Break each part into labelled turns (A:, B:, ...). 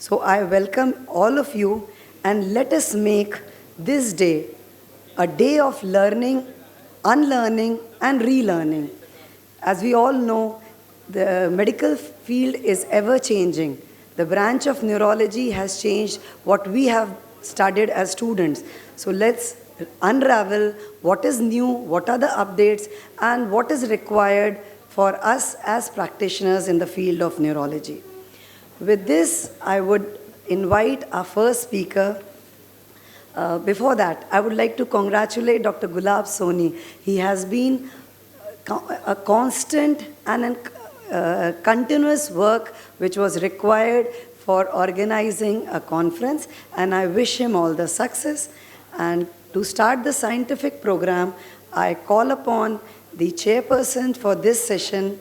A: So I welcome all of you and let us make this day a day of learning, unlearning, and relearning. As we all know, the medical field is ever changing. The branch of neurology has changed what we have studied as students. So let's unravel what is new, what are the updates, and what is required for us as practitioners in the field of neurology. With this, I would invite our first speaker. Before that, I would like to congratulate Dr. Gulab Soni. He has been a constant and continuous work which was required for organizing a conference, and I wish him all the success. And to start the scientific program, I call upon the chairperson for this session,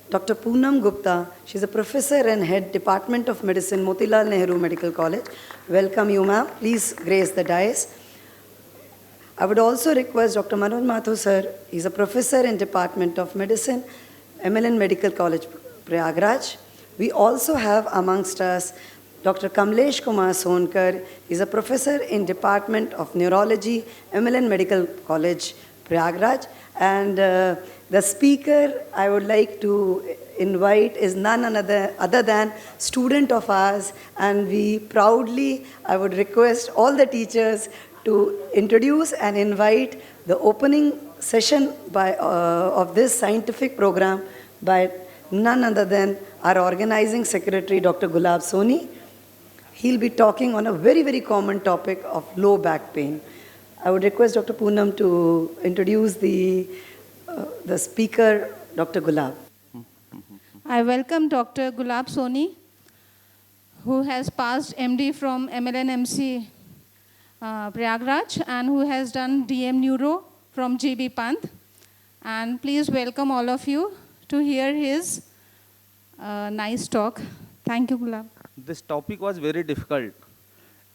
A: Dr. Poonam Gupta. She's a professor and head Department of Medicine, Motilal Nehru Medical College. Welcome you, ma'am. Please grace the dais. I would also request Dr. Manoj Mathur sir. He's a professor in Department of Medicine, MLN Medical College, Prayagraj. We also have amongst us Dr. Kamlesh Kumar Sonkar. He's a professor in Department of Neurology, MLN Medical College, Prayagraj. And the speaker I would like to invite is none other than student of ours, and we proudly, I would request all the teachers to introduce and invite the opening session of this scientific program by none other than our organizing secretary, Dr. Gulab Soni. He'll be talking on a very, very common topic of low back pain. I would request Dr. Poonam to introduce the speaker, Dr. Gulab.
B: I welcome Dr. Gulab Soni, who has passed MD from MLNMC Prayagraj and who has done DM Neuro from GB Pant. And please welcome all of you to hear his nice talk. Thank you, Gulab.
C: This topic was very difficult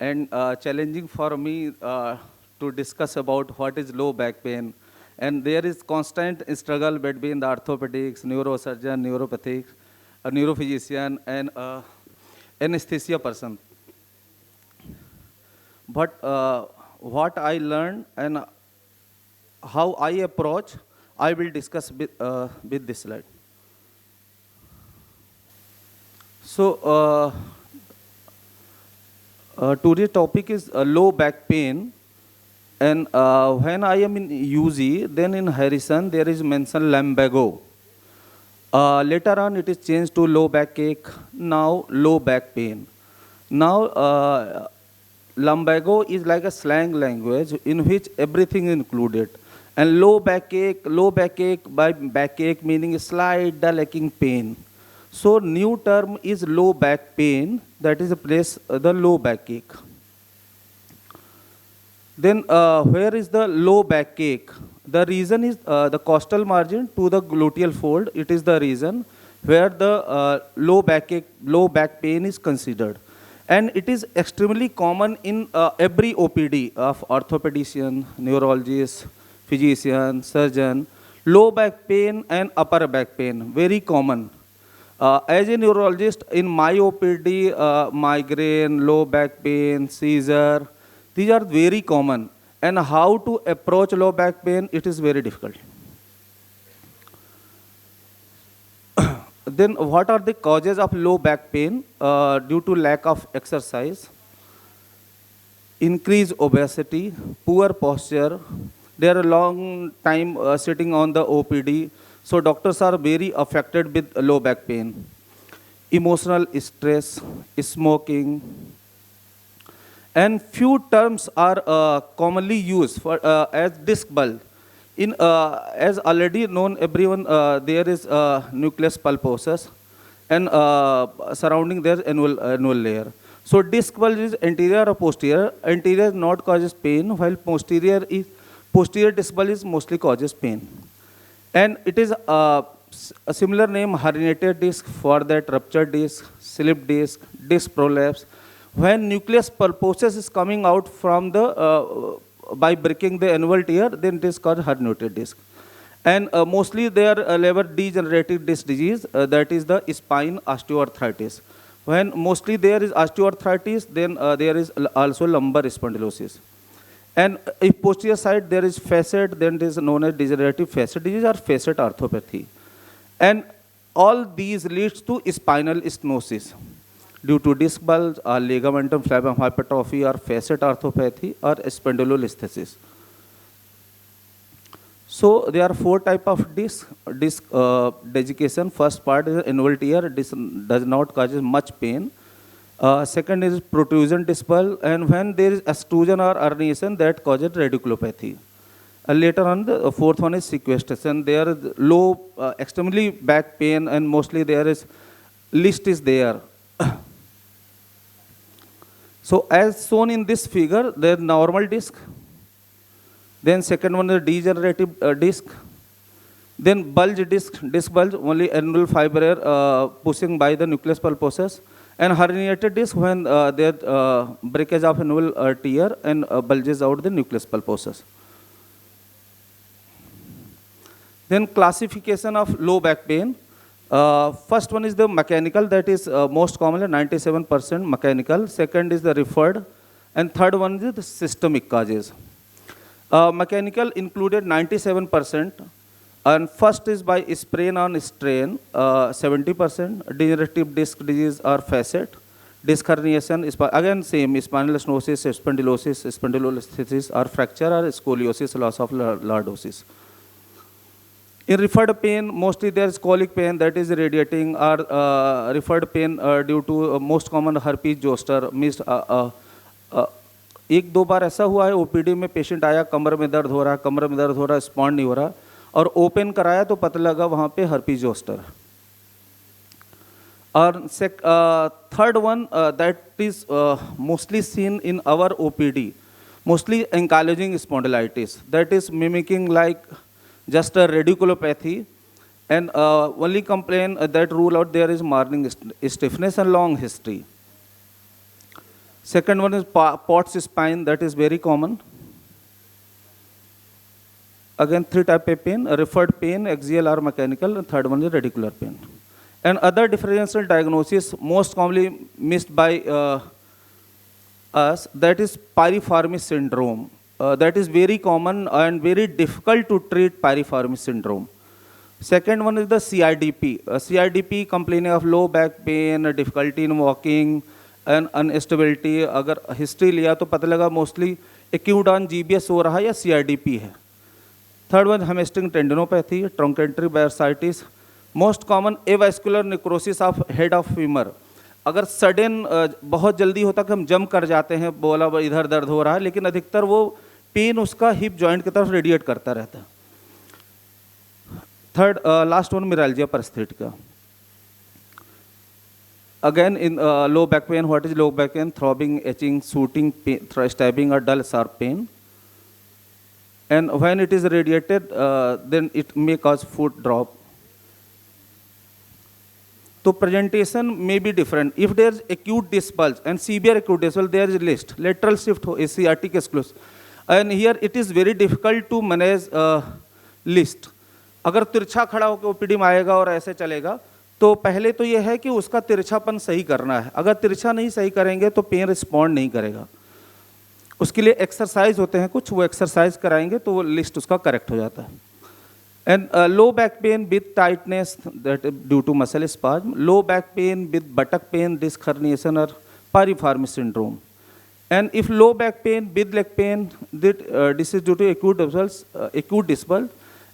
C: and challenging for me to discuss about what is low back pain. And there is constant struggle between the orthopedics, neurosurgeon, neuropathic, a neurophysician, and anesthesia person. But what I learned and how I approach, I will discuss with this slide. So today's topic is low back pain. And when I am in UZ, then in Harrison, there is mentioned lumbago. Later on, it is changed to low backache, now low back pain. Now, lumbago is like a slang language in which everything is included. And low backache by backache meaning slight dull aching pain. So new term is low back pain, that is a place the low backache. Then where is the low backache? The reason is the costal margin to the gluteal fold. It is the reason where the low back pain is considered. And it is extremely common in every OPD of orthopedician, neurologist, physician, surgeon. Low back pain and upper back pain, very common. As a neurologist, in my OPD, migraine, low back pain, seizure, these are very common. And how to approach low back pain, it is very difficult. Then what are the causes of low back pain? Due to lack of exercise, increased obesity, poor posture. They are a long time sitting on the OPD. So doctors are very affected with low back pain. Emotional stress, smoking, and few terms are commonly used for as disc bulge. In as already known, everyone there is nucleus pulposus, and surrounding there annual layer. So disc bulge is anterior or posterior. Anterior not causes pain, while posterior disc bulge is mostly causes pain. And it is a similar name, herniated disc, for that ruptured disc, slip disc prolapse. When nucleus pulposus is coming out from the by breaking the annual tear, then it is called herniated disc. And mostly they are liver degenerative disc disease, that is the spine osteoarthritis. When mostly there is osteoarthritis, then there is also lumbar spondylosis. And if posterior side there is facet, then it is known as degenerative facet disease or facet arthropathy. And all these leads to spinal stenosis due to disc bulge or ligamentum flavum hypertrophy or facet arthropathy or spondylolisthesis. So there are 4 types of disc desiccation. First part is annual tear. This does not cause much pain. Second is protrusion disc bulge, and when there is extrusion or herniation, that causes radiculopathy. Later on, the fourth one is sequestration. There is low, extremely back pain, and mostly there is list is there. So as shown in this figure, there is normal disc. Then second one is degenerative disc. Then bulge disc bulge, only annual fiber pushing by the nucleus pulposus. And herniated disc when there breakage of annual tear and bulges out the nucleus pulposus. Then classification of low back pain. First one is the mechanical, that is most commonly 97% mechanical. Second is the referred. And third one is the systemic causes. Mechanical included 97%. And first is by sprain on strain, 70%. Degenerative disc disease or facet. Disc herniation, again same, spinal stenosis, spondylolisthesis or fracture or scoliosis, loss of lordosis. In referred pain, mostly there is colic pain that is radiating, or referred pain due to most common herpes zoster. एक दो बार ऐसा हुआ है OPD में patient आया, कमर में दर्द हो रहा, स्पॉन्ड नहीं हो रहा, और ओपन कराया तो पता लगा वहाँ पे herpes zoster. और third one that is mostly seen in our OPD, mostly ankylosing spondylitis, that is mimicking like just a radiculopathy, and only complaint that rule out there is morning stiffness and long history. Second one is Pott's spine, that is very common. Again 3 types of pain, referred pain, axial or mechanical, and third one is radicular pain. And other differential diagnosis most commonly missed by us, that is piriformis syndrome. That is very common and very difficult to treat piriformis syndrome. Second one is the CIDP. CIDP complaining of low back pain, difficulty in walking, and instability. अगर history लिया तो पता लगा mostly acute on GBS हो रहा है या CIDP है. Third one hamstring tendinopathy, trochanteric bursitis, most common avascular necrosis of head of femur. अगर सडन बहुत जल्दी होता कि हम जंप कर जाते हैं, बोला इधर दर्द हो रहा है, लेकिन अधिकतर वो पेन उसका हिप जॉइंट की तरफ रेडिएट करता रहता है. Third last one meralgia paresthetica. Again, in low back pain, what is low back pain? Throbbing, itching, shooting, pain, stabbing, or dull, sharp pain. And when it is radiated, then it may cause foot drop. So presentation may be different. If there is acute disc bulge and severe acute disc bulge, there is list. Lateral shift, sciatic exclus. And here it is very difficult to manage list. अगर तिरछा खड़ा होकर OPD में आएगा और ऐसे चलेगा, तो पहले तो ये है कि उसका तिरछापन सही करना है. अगर तिरछा नहीं सही करेंगे तो पेन रिस्पॉन्ड नहीं करेगा. उसके लिए एक्सरसाइज होते हैं कुछ, वो एक्सरसाइज कराएंगे तो वो लिस्ट उसका करेक्ट हो जाता है. And low back pain with tightness that due to muscle spasm, low back pain with buttock pain, disc herniation और piriformis syndrome. And if low back pain with leg pain, this is due to acute disc bulge.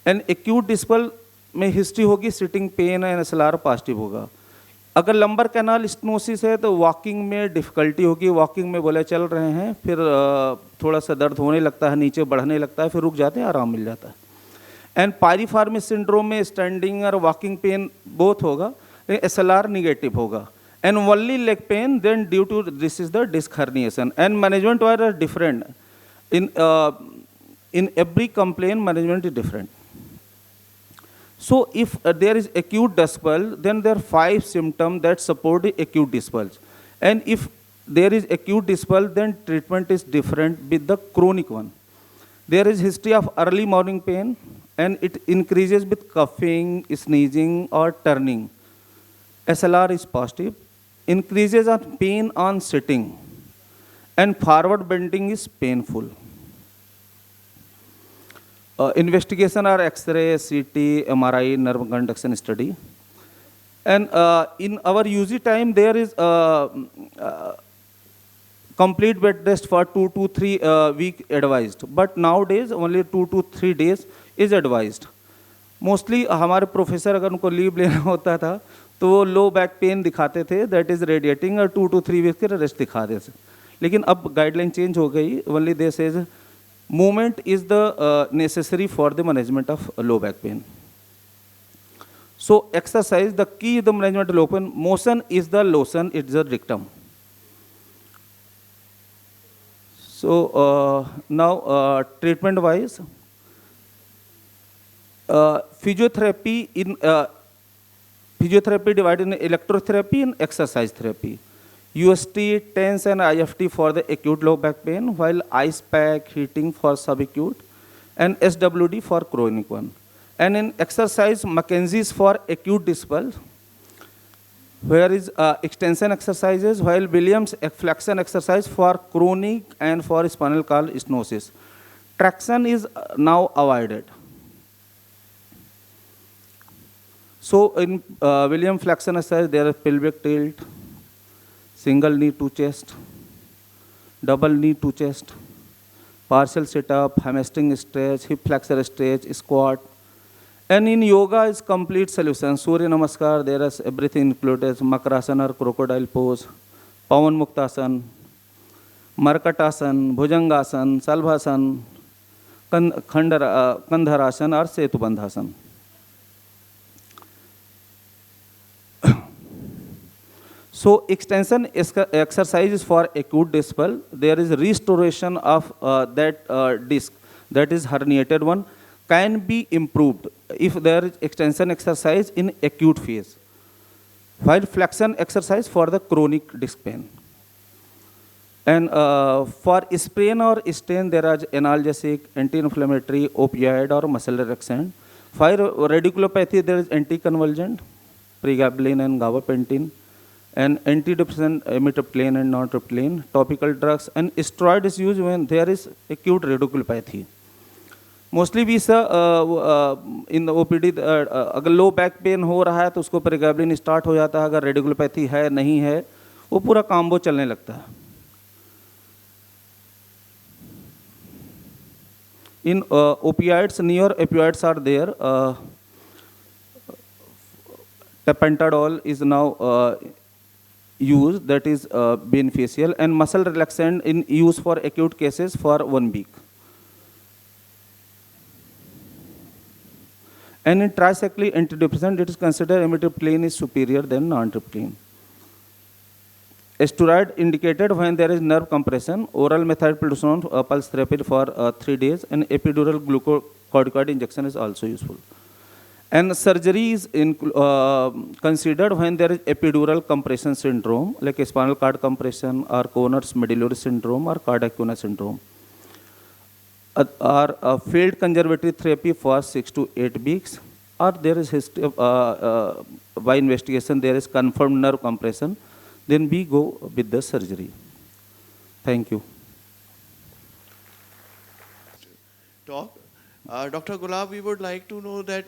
C: And acute disc bulge में history होगी sitting pain and SLR positive होगा. अगर lumbar canal stenosis है तो walking में difficulty होगी. Walking में बोले चल रहे हैं, फिर थोड़ा सा दर्द होने लगता है, नीचे बढ़ने लगता है, फिर रुक जाते हैं, आराम मिल जाता है. एंड पायरिफॉर्मिस सिंड्रोम में स्टैंडिंग और वॉकिंग पेन बोथ होगा, लेकिन SLR निगेटिव होगा. And only leg pain, then due to this is the disc herniation. And management are different in every complaint. Management is different. So if there is acute disc bulge, then there are 5 symptoms that support the acute disc bulge. And if there is acute disc bulge, then treatment is different with the chronic one. There is history of early morning pain, and it increases with coughing, sneezing, or turning. SLR is positive. increases on pain on sitting, and forward bending is painful. Investigation are X-ray, CT, MRI, nerve conduction study. And in our UG time, there is complete bed rest for 2 to 3 week advised. But nowadays, only 2 to 3 days is advised. Mostly हमारे professor अगर उनको leave लेना होता था तो वो लो back pen दिखाते थे, दैट इज रेडिएटिंग, और 2 to 3 वीक्स के रेस्ट दिखा देते थे. लेकिन अब गाइडलाइन चेंज हो गई. Only they says movement is the necessary for the management of low back pen. So exercise, the key is the management of low pain. Motion is the lotion, it's the dictum. So now treatment wise, physiotherapy divided in electrotherapy and exercise therapy. UST, TENS and IFT for the acute low back pain, while ice pack, heating for subacute, and SWD for chronic one. And in exercise, Mackenzie's for acute distal, where is extension exercises, while Williams flexion exercise for chronic and for spinal cord stenosis. Traction is now avoided. So in William flexion exercise, there is pelvic tilt, single knee to chest, double knee to chest, partial sit-up, hamstring stretch, hip flexor stretch, squat. And in yoga is complete solution. Surya Namaskar, there is everything included. Makarasana or crocodile pose, Pavan Muktasan, Markatasan, Bhujangasan, Salbhasan, Kandharasan or Setubandhasan. So extension exercise is for acute distal. There is restoration of that disc, that is herniated one, can be improved if there is extension exercise in acute phase, while flexion exercise for the chronic disc pain. And for sprain or strain, there are analgesic, anti-inflammatory, opioid or muscle relaxant. For radiculopathy, there is anticonvulsant, pregabalin and gabapentin, and antidepressant, amitriptyline and nortriptyline, topical drugs, and steroid is used when there is acute radiculopathy. Mostly भी sir इन OPD अगर लो back pen हो रहा है तो उसको प्रेगाबलिन start हो जाता है. अगर रेडिकुलोपैथी है नहीं है, वो पूरा कॉम्बो चलने लगता है. In opioids, near opioids are there. Tapentadol is now used, that is beneficial, and muscle relaxant in use for acute cases for 1 week. And in tricyclic antidepressant, it is considered amitriptyline is superior than nortriptyline. Steroid indicated when there is nerve compression, oral methylprednisolone pulse therapy for 3 days, and epidural glucocorticoid injection is also useful. And surgery is considered when there is epidural compression syndrome, like spinal cord compression or Conner's medullary syndrome or Cardiac syndrome. Or failed conservative therapy for 6 to 8 weeks, or there is history of, by investigation there is confirmed nerve compression, then we go with the surgery. Thank you.
D: Talk. Dr. Gulab, we would like to know that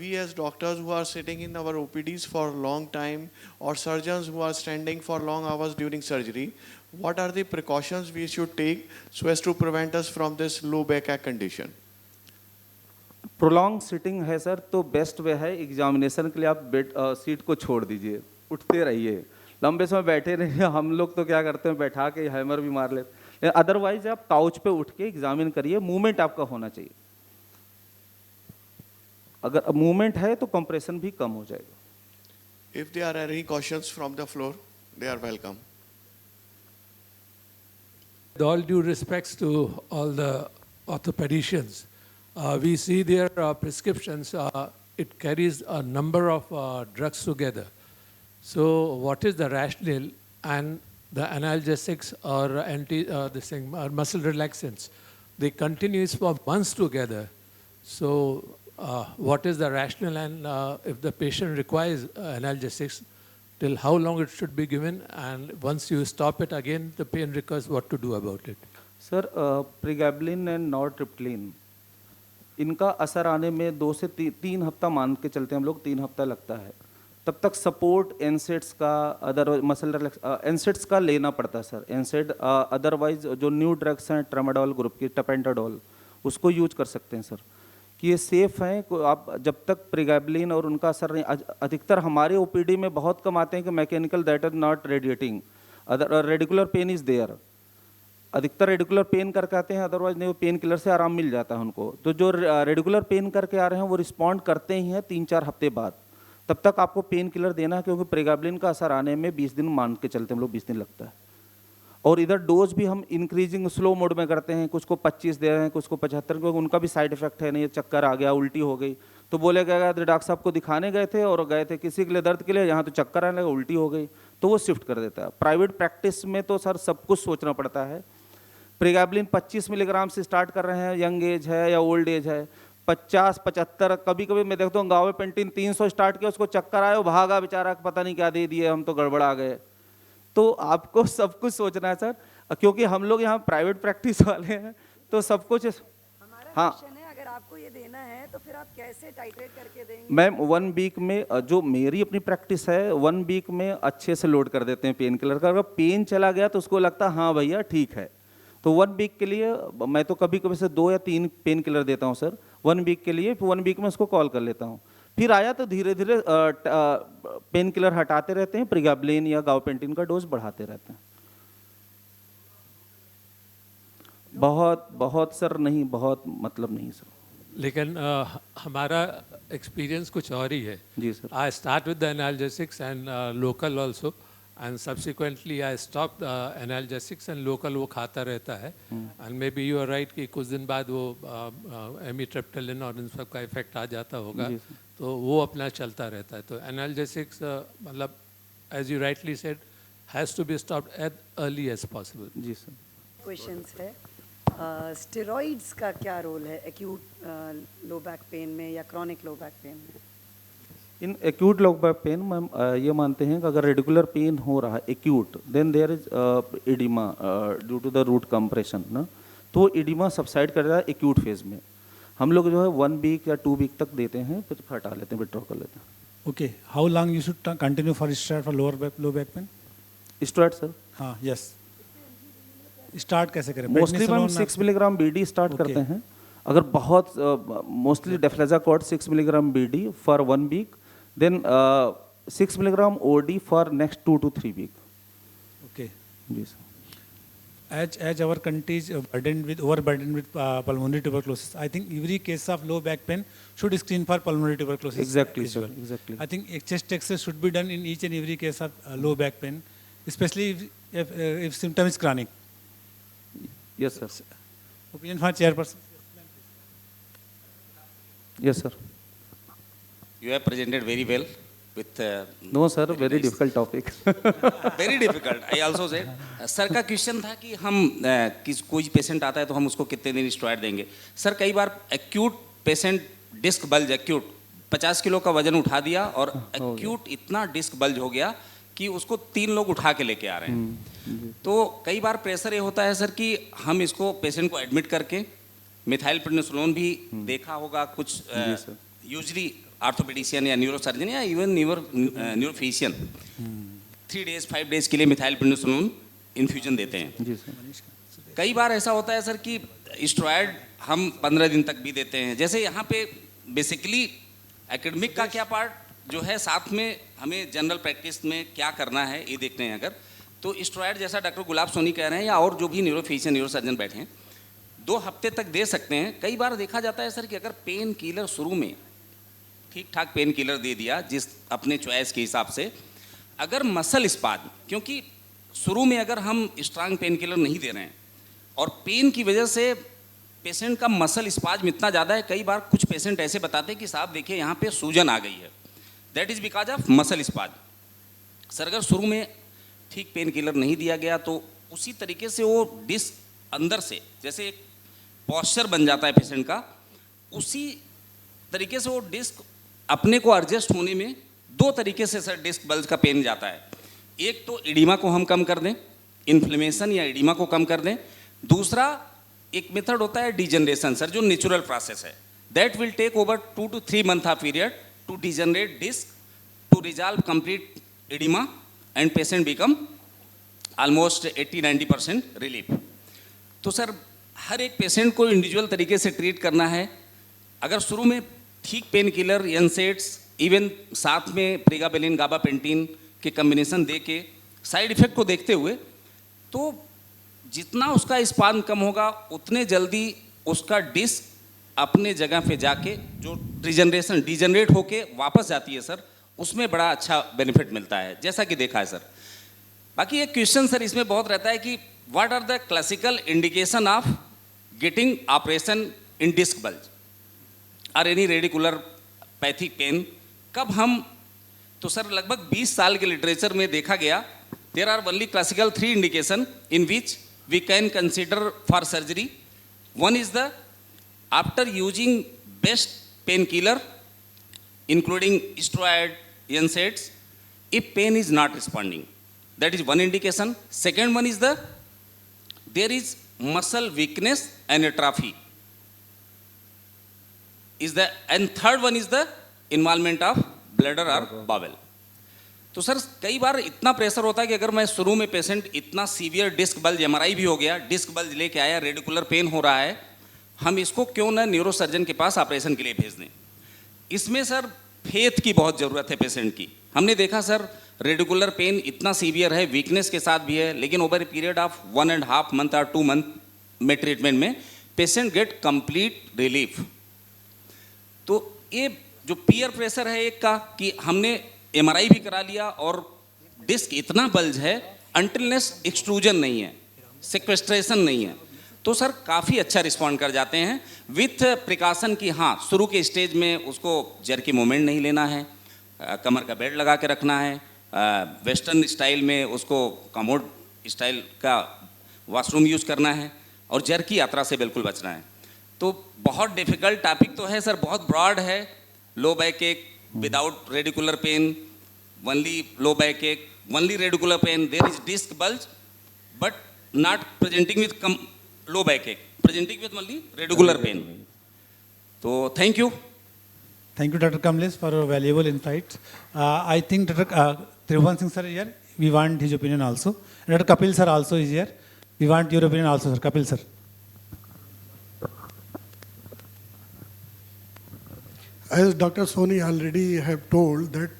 D: we as doctors who are sitting in our OPDs for a long time, or surgeons who are standing for long hours during surgery, what are the precautions we should take so as to prevent us from this low back condition?
C: Prolong sitting है sir, तो best way है examination के लिए आप seat को छोड़ दीजिए, उठते रहिए. लंबे समय बैठे रहिए. हम लोग तो क्या करते हैं, बैठा के हैमर भी मार लेते. अदरवाइज आप काउच पे उठ के एग्जामिन करिए. मूवमेंट आपका होना चाहिए. अगर मूवमेंट है तो कंप्रेशन भी कम हो जाएगा.
D: If there are any questions from the floor, they are welcome.
E: With all due respects to all the orthopedicians, we see their prescriptions, it carries a number of drugs together. So what is the rationale, and the analgesics or muscle relaxants, they continue for months together. So what is the rationale, and if the patient requires analgesics, till how long it should be given, and once you stop it again, the pain recurs, what to do about it?
C: Sir pregabalin and nortriptyline इनका असर आने में 2 से 3 हफ्ता मान के चलते हैं हम लोग, 3 हफ्ता लगता है। तब तक सपोर्ट एनसेड्स का अदरवाइज मसल रिलैक्स एनसेड्स का लेना पड़ता है सर। एनसेड अदरवाइज जो न्यू ड्रग्स हैं ट्रामाडोल ग्रुप की, टपेंटाडोल, उसको यूज कर सकते हैं सर, कि ये सेफ़ हैं। आप जब तक प्रिगैबलिन और उनका असर नहीं, अधिकतर हमारे ओपीडी में बहुत कम आते हैं कि mechanical that is not radiating, other radicular pain is there. अधिकतर रेडिकुलर पेन करके आते हैं, अदरवाइज नहीं, वो पेन किलर से आराम मिल जाता है उनको। तो जो रेडिकुलर पेन करके आ रहे हैं वो रिस्पॉन्ड करते ही हैं 3-4 हफ्ते बाद। तब तक आपको पेन किलर देना है, क्योंकि प्रिगैबलिन का असर आने में 20 दिन मान के चलते हैं हम लोग, 20 दिन लगता है। और इधर डोज भी हम इंक्रीजिंग स्लो मोड में करते हैं, कुछ को 25 दे रहे हैं, कुछ को 75, क्योंकि उनका भी साइड इफेक्ट है। नहीं चक्कर आ गया, उल्टी हो गई, तो बोले गया डॉक्टर साहब को दिखाने गए थे और गए थे किसी के लिए दर्द के लिए, यहाँ तो चक्कर आने लगा, उल्टी हो गई, तो वो शिफ्ट कर देता है। प्राइवेट प्रैक्टिस में तो सर सब कुछ सोचना पड़ता है। प्रिगैबलिन 25 मिलीग्राम से स्टार्ट कर रहे हैं, यंग एज है या ओल्ड एज है, 50-75, कभी कभी मैं देखता हूँ गाँव में पेंटिन 300 स्टार्ट किया, उसको चक्कर आया, वो भागा बेचारा, पता नहीं क्या दे दिए, हम तो गड़बड़ा गए। तो आपको सब कुछ सोचना है सर, क्योंकि हम लोग यहाँ प्राइवेट प्रैक्टिस वाले हैं, तो सब कुछ। हाँ,
A: अगर आपको ये देना है तो फिर आप कैसे टाइट्रेट करके देंगे?
C: मैम 1 वीक में, जो मेरी अपनी प्रैक्टिस है, 1 वीक में अच्छे से लोड कर देते हैं पेन किलर का। अगर पेन चला गया तो उसको लगता है हाँ भैया ठीक है, तो 1 वीक के लिए मैं तो कभी कभी से 2 या 3 पेन किलर देता हूँ सर 1 वीक के लिए। 1 वीक में उसको कॉल कर लेता हूँ, फिर आया तो धीरे धीरे पेन किलर हटाते रहते हैं, प्रिगैबलिन या गाबापेंटिन का डोज बढ़ाते रहते हैं। बहुत सर नहीं, बहुत मतलब नहीं सर।
E: लेकिन हमारा एक्सपीरियंस कुछ और ही है।
C: जी sir.
E: I start with the analgesics and local also, and subsequently I stop analgesics and local वो खाता रहता है। And may be you are right कि कुछ दिन बाद वो एमिट्रिप्टिलिन और इन सब का इफेक्ट आ जाता होगा, तो वो अपना चलता रहता है। तो एनाल्जेसिक्स मतलब as you rightly said has to be stopped as early as possible.
C: जी सर।
A: क्वेश्चंस है, स्टेरॉइड्स का क्या रोल है एक्यूट लो बैक पेन में या क्रॉनिक लो बैक पेन में?
C: In acute low back pen में हम ये मानते हैं कि अगर रेगुलर पेन हो रहा है acute, then there is edema due to the root compression ना, तो एडिमा सबसाइड कर रहा है एक्यूट फेज में। हम लोग जो है 1 वीक या 2 वीक तक देते हैं, फिर हटा लेते हैं, विड्रॉ कर लेते हैं।
F: Okay, how long you should continue for steroid for low back pain?
C: Steroid sir
F: हाँ, yes. स्टार्ट कैसे करें?
C: Mostly ma'am 6 milligram BD start करते हैं। अगर बहुत mostly deflazacort 6 milligram BD for 1 week, then 6 milligram OD for next 2 to 3 week.
F: Okay.
C: जी sir.
F: As our country is overburdened with pulmonary tuberculosis, I think every case of low back pain should screen for pulmonary tuberculosis.
C: Exactly,
F: as
C: sir.
F: well.
C: Exactly.
F: I think a chest X-ray should be done in each and every case of low back pain, especially if symptom is chronic.
C: Yes sir.
F: Opinion for chairperson.
C: Yes sir.
G: You have presented very well with
C: No sir, very difficult topic.
G: very difficult. I also said sir का question था कि हम कोई patient आता है तो हम उसको कितने दिन स्टेरॉइड देंगे। सर कई बार acute patient disc bulge, acute 50 kilo का वजन उठा दिया और एक्यूट इतना डिस्क बल्ज हो गया कि उसको 3 लोग उठा के लेके आ रहे हैं। तो कई बार प्रेशर ये होता है सर कि हम इसको पेशेंट को एडमिट करके मिथाइल प्रेडनिसोलोन भी देखा होगा कुछ यूजली आर्थोपेडिशियन या न्यूरोसर्जन या इवन न्यूरोफिशियन 3 days 5 days के लिए मिथाइल प्रेडनिसोलोन इन्फ्यूजन देते हैं।
C: जी सर।
G: कई बार ऐसा होता है सर कि स्टेरॉइड हम 15 दिन तक भी देते हैं। जैसे यहाँ पे बेसिकली एकेडमिक का क्या पार्ट जो है, साथ में हमें जनरल प्रैक्टिस में क्या करना है ये देखते हैं। अगर तो स्टेरॉइड जैसा डॉक्टर गुलाब सोनी कह रहे हैं या और जो भी न्यूरोफिशियन न्यूरोसर्जन बैठे हैं 2 हफ्ते तक दे सकते हैं। कई बार देखा जाता है सर कि अगर पेन किलर शुरू में ठीक ठाक पेन किलर दे दिया जिस अपने चॉइस के हिसाब से, अगर मसल स्पाज्म, क्योंकि शुरू में अगर हम स्ट्रांग पेन किलर नहीं दे रहे हैं और पेन की वजह से पेशेंट का मसल स्पाज्म इतना ज़्यादा है, कई बार कुछ पेशेंट ऐसे बताते हैं कि साहब देखिए यहाँ पे सूजन आ गई है, that is because of muscle spasm. Sir अगर शुरू में ठीक पेन किलर नहीं दिया गया तो उसी तरीके से वो डिस्क अंदर से जैसे एक पॉस्चर बन जाता है पेशेंट का, उसी तरीके से वो डिस्क अपने को एडजस्ट होने में दो तरीके से सर डिस्क बल्ज का पेन जाता है। एक तो एडिमा को हम कम कर दें, इन्फ्लेमेशन या एडिमा को कम कर दें। दूसरा एक मेथड होता है डिजनरेशन सर, जो नेचुरल प्रोसेस है, that will take over 2 to 3 month of period to degenerate disc, to resolve complete edema and patient become almost 80-90% relief. तो सर हर एक पेशेंट को इंडिविजुअल तरीके से ट्रीट करना है। अगर शुरू में ठीक पेन किलर, एनसेड्स, इवन साथ में प्रेगाबेलिन, गाबापेंटिन के कम्बिनेशन दे के साइड इफेक्ट को देखते हुए, तो जितना उसका स्पान कम होगा उतने जल्दी उसका डिस्क अपने जगह पे जाके जो रिजनरेशन डिजनरेट होके वापस जाती है सर, उसमें बड़ा अच्छा बेनिफिट मिलता है, जैसा कि देखा है सर। बाकी एक क्वेश्चन सर इसमें बहुत रहता है कि what are the classical indication of getting operation in disc bulge और एनी रेडिकुलर पैथिक पेन, कब हम, तो सर लगभग 20 साल के लिटरेचर में देखा गया, there are only classical 3 indication in which we can consider for surgery. One is the after using best painkiller including steroid, NSAIDs, if pain is not responding, that is one indication. Second one is there is muscle weakness and atrophy, and third one is the involvement of bladder or bowel. तो sir कई बार इतना pressure होता है कि अगर मैं शुरू में पेशेंट इतना सीवियर डिस्क बल्ज, MRI भी हो गया, डिस्क बल्ज लेके आया, रेडिकुलर पेन हो रहा है, हम इसको क्यों ना न्यूरोसर्जन के पास ऑपरेशन के लिए भेज दें। इसमें सर फेथ की बहुत ज़रूरत है पेशेंट की। हमने देखा सर रेडिकुलर पेन इतना सीवियर है, वीकनेस के साथ भी है, लेकिन over a period of 1.5 month और 2 month में ट्रीटमेंट में पेशेंट गेट कंप्लीट रिलीफ। तो ये जो पीयर प्रेशर है एक का, कि हमने MRI भी करा लिया और डिस्क इतना बल्ज है, अनटिलनेस एक्सट्रूजन नहीं है, सेक्वेस्ट्रेशन नहीं है, तो सर काफ़ी अच्छा रिस्पॉन्ड कर जाते हैं विथ प्रिकॉशन की हाँ शुरू के स्टेज में उसको जर्की मूवमेंट नहीं लेना है, कमर का बेल्ट लगा के रखना है, वेस्टर्न स्टाइल में उसको कमोड स्टाइल का वॉशरूम यूज़ करना है और जर्की यात्रा से बिल्कुल बचना है। तो बहुत डिफ़िकल्ट टॉपिक तो है सर, बहुत ब्रॉड है। Low back ache without radicular pain, only low back ache, only radicular pain, there is disc bulge but not presenting with low backache, presenting with only regular pain. So thank you.
F: Thank you, Dr. Kamlesh, for your valuable insights. I think Dr. Tribhuvan Singh sir is here. We want his opinion also. Dr. Kapil sir also is here. We want your opinion also, sir. Kapil sir.
H: As Dr. Soni already have told that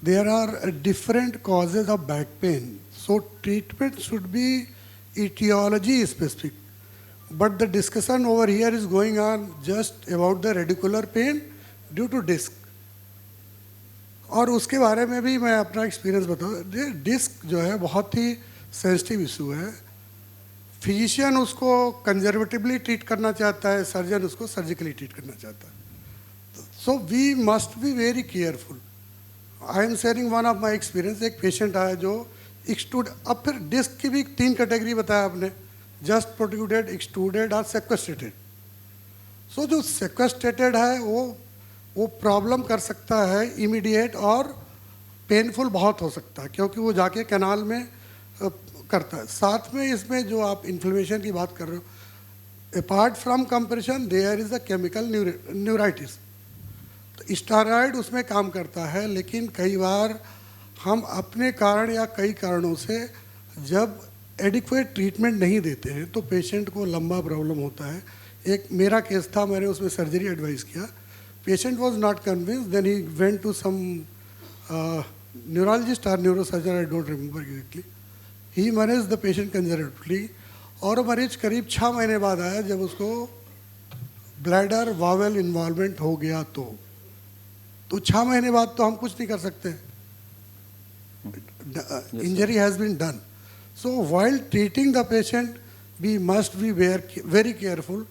H: there are different causes of back pain. So treatment should be etiology specific, but the discussion over here is going on just about the radicular pain due to disc. और उसके बारे में भी मैं अपना experience बताऊँ। Disc जो है बहुत ही सेंसिटिव इशू है। फिजिशियन उसको कंजर्वेटिवली ट्रीट करना चाहता है, सर्जन उसको सर्जिकली ट्रीट करना चाहता है। So we must be very careful. I am sharing one of my experience. एक पेशेंट आया जो एक्सट्रूड, अब फिर डिस्क की भी 3 कैटेगरी बताया आपने, जस्ट प्रोट्रूडेड, एक्सट्रूडेड और सेक्वेस्ट्रेटेड। सो जो सेक्वेस्ट्रेटेड है वो प्रॉब्लम कर सकता है इमीडिएट और पेनफुल बहुत हो सकता है, क्योंकि वो जाके कैनाल में करता है। साथ में इसमें जो आप इन्फ्लेमेशन की बात कर रहे हो, apart from compression there is a chemical neuritis. तो स्टेरॉयड उसमें काम करता है, लेकिन कई बार हम अपने कारण या कई कारणों से जब एडिक्वेट ट्रीटमेंट नहीं देते हैं तो पेशेंट को लंबा प्रॉब्लम होता है। एक मेरा केस था, मैंने उसमें सर्जरी एडवाइस किया, patient was not convinced, then he went to some neurologist और neurosurgeon, I don't remember exactly. He manage the patient conservatively, और मरीज करीब 6 महीने बाद आया जब उसको ब्लैडर वावेल इन्वॉल्वमेंट हो गया। तो 6 महीने बाद तो हम कुछ नहीं कर सकते, injury has been done. So while treating the patient, we must be very careful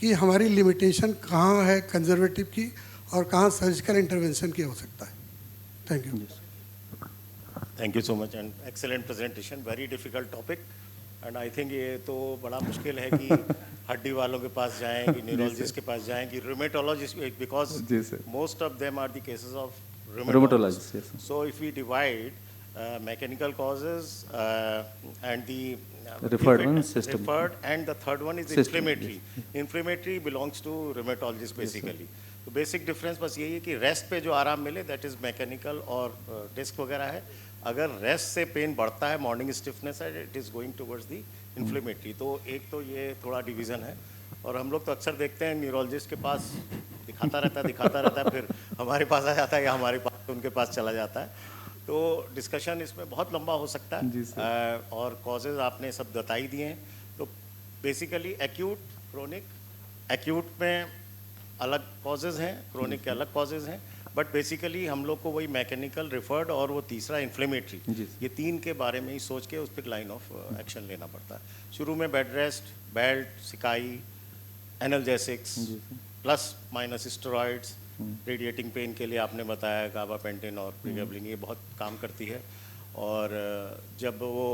H: कि हमारी लिमिटेशन कहाँ है कंजर्वेटिव की और कहाँ सर्जिकल इंटरवेंशन की हो सकता है। Thank you.
I: Thank you so much and excellent presentation. Very difficult topic and I think ये तो बड़ा मुश्किल है कि हड्डी वालों के पास जाएं, कि न्यूरोलॉजिस्ट के पास जाएं, कि rheumatologist, because most of them are the cases of
C: Rheumatologists, yes.
I: So if we divide mechanical causes and the
C: Referred one is system.
I: referred, and the third one is
C: System,
I: inflammatory. Inflammatory belongs to rheumatologist basically. तो basic difference बस यही है कि rest पे जो आराम मिले that is mechanical और डिस्क वगैरह है. अगर रेस्ट से पेन बढ़ता है, मॉर्निंग स्टिफनेस है, it is going towards the inflammatory. तो एक तो ये थोड़ा डिवीजन है. और हम लोग तो अक्सर देखते हैं न्यूरोलॉजिस्ट के पास दिखाता रहता है, फिर हमारे पास आ जाता है या हमारे पास उनके पास चला जाता है. तो डिस्कशन इसमें बहुत लंबा हो सकता है. और कॉजेज आपने सब बता ही दिए हैं. तो बेसिकली एक्यूट, क्रोनिक, एक्यूट में अलग कॉजेज हैं, क्रोनिक के अलग कॉजेज हैं, बट बेसिकली हम लोग को वही मैकेनिकल, रिफर्ड और वो तीसरा इन्फ्लेमेटरी, ये तीन के बारे में ही सोच के उस पर लाइन ऑफ एक्शन लेना पड़ता है. शुरू में बेड रेस्ट, बेल्ट, सिकाई, analgesics plus minus steroids. Radiating pain के लिए आपने बताया गाबापेंटिन और प्रीगाबलिन, ये बहुत काम करती है. और जब वो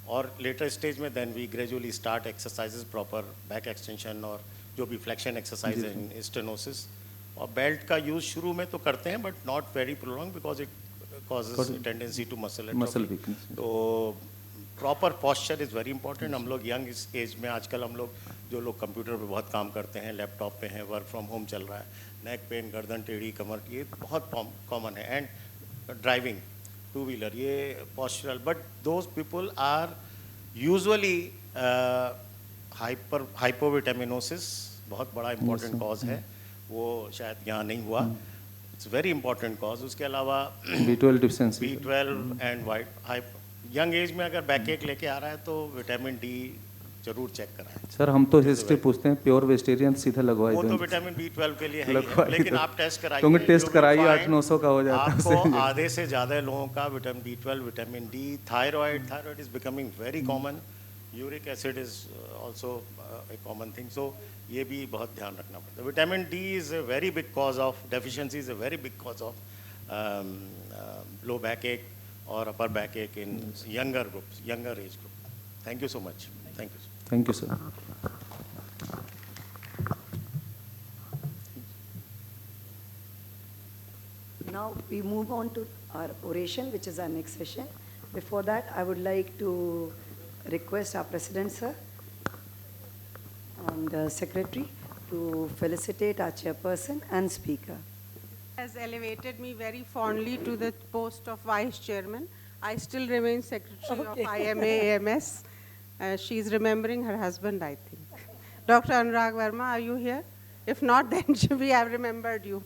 I: और लेटर स्टेज में then we gradually start exercises, proper back extension और जो भी फ्लेक्शन एक्सरसाइज इन स्टेनोसिस. और बेल्ट का यूज़ शुरू में तो करते हैं but not very prolong because it causes tendency to muscle
C: weakness.
I: तो proper posture is very important. हम लोग यंग इस एज में आजकल हम लोग जो लोग कंप्यूटर पे बहुत काम करते हैं, लैपटॉप पे हैं, वर्क फ्रॉम होम चल रहा है, नेक पेन, गर्दन टेढ़ी, कमर, ये बहुत कॉमन है. एंड ड्राइविंग, टू व्हीलर, ये postural. But those people are usually hypovitaminosis बहुत बड़ा इंपॉर्टेंट कॉज है. वो शायद यहाँ नहीं हुआ. It's very important cause. उसके अलावा
C: B12 deficiency,
I: B12 and white. Young age में अगर बैक एक लेके आ रहा है तो विटामिन डी जरूर चेक कराएं.
C: सर हम तो हिस्ट्री पूछते हैं, प्योर वेजिटेरियन सीधा लगवाई
I: वो
C: दो.
I: तो विटामिन B12 के लिए है ही है, लेकिन आप टेस्ट कराइए.
C: क्योंकि टेस्ट
I: You will
C: कराइए
I: find
C: 800-900 का हो जाता है.
I: आपको आधे से ज़्यादा लोगों का vitamin B12, vitamin D, thyroid is becoming very common. Uric acid is also a common thing. So ये भी बहुत ध्यान रखना पड़ता है. Vitamin D is a very big cause of deficiency, is a very big cause of low back ache और upper back ache in younger groups, younger age group. Thank you so much. Thank you.
C: Thank you sir.
A: Now we move on to our oration, which is our next session. Before that, I would like to request our President, sir, and Secretary to felicitate our chairperson and speaker.
J: Has elevated me very fondly to the post of Vice Chairman. I still remain Secretary of IMA AMS. She is remembering her husband, I think. Dr. Anurag Verma, are you here? If not, then we have remembered you.